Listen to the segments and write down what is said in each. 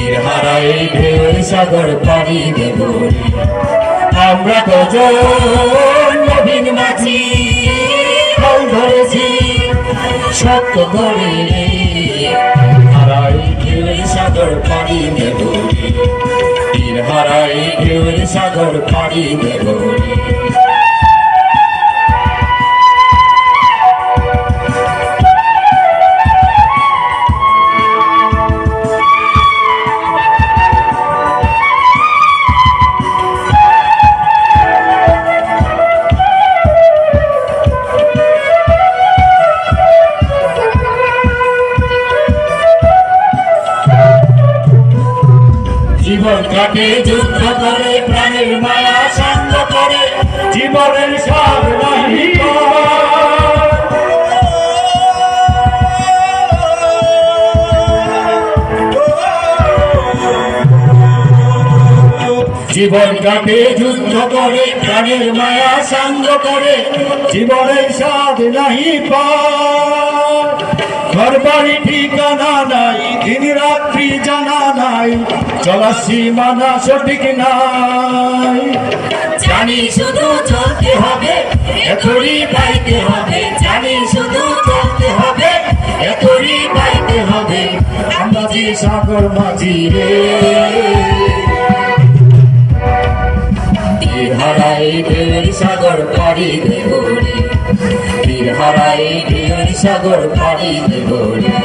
তীর হারাই ঢেউয়ের সাগর পাড়ি দেব রে। আমরা কজন নবীন মাঝি হাল ধরেছি শক্ত করে রে। হারাই ঢেউয়ের সাগর পাড়ি দেব রে। তীর হারাই ঢেউয়ের সাগর পাড়ি দেব রে। জীবন কাটে যুদ্ধ করে প্রাণের মায়া সাঙ্গ করে জীবনের সব নাহি জীবন কাটে যুদ্ধ করে প্রাণের মায়া সাঙ্গ করে জীবনের সব নাহি ঘর বাড়ি ঠিকানা নাই দিন রাত্রি জানা নাই চলা সীমানা সঠিক নাই। জানি শুধু চলতে হবে এতই পাইতে হবে। জানি শুধু চলতে হবে এতই পাইতে হবে। আমরা যে সাগর মাঝি রে। তীর হারাই ঢেউয়ের সাগর পাড়ি দেব রে। তীর হারাই ঢেউয়ের সাগর পাড়ি দেব রে।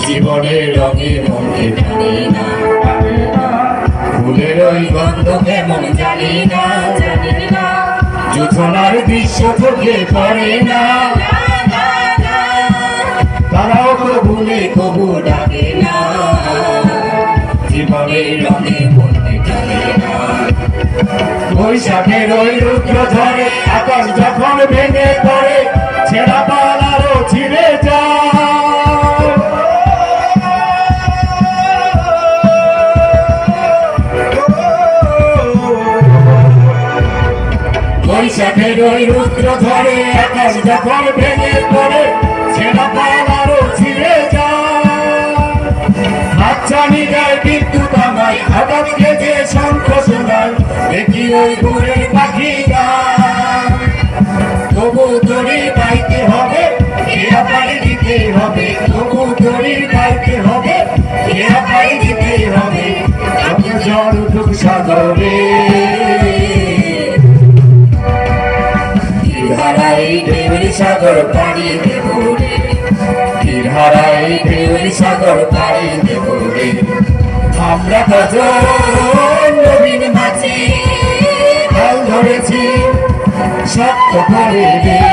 জীবনের রঙে মনে জানি না ফুলের ওই গন্ধ কেমন জানি না জোছনার দৃশ্য চোখে পড়ে না। তারাও তো ভুলে কবু ডাকে না। জীবনের রঙে মনে জানি না বৈশাখের ওই রুদ্র ঝড়ে আকাশ যখন ভেঙে পড়ে ছেঁড়া পাল আরো ছিঁড়ে যায়। বৈশাখের ওই রুদ্র ঝড়ে আকাশ যখন ভেঙে পড়ে ছেঁড়া পাল আরো ছিঁড়ে যায়। হাতছানি গায়ে বিদ্যুৎ আমায় হঠাৎ গেছে শঙ্খ শোনায় দেখি ওই দূরের পাখি গায়। তবু দড়ি পাইতে হবে এরা পাড়ি দিতে হবে। তবু দড়ি পাইতে হবে এরা পাড়ি দিতে হবে। যত ঝড় উঠুক সাগরে হারাই ঢেউয়ের সাগর পাড়ি দেব রে। তীর হারাই ঢেউয়ের সাগর পাড়ি দেব রে। আমরা কজন নবীন মাঝি হাল ধরেছি শক্ত করে রে।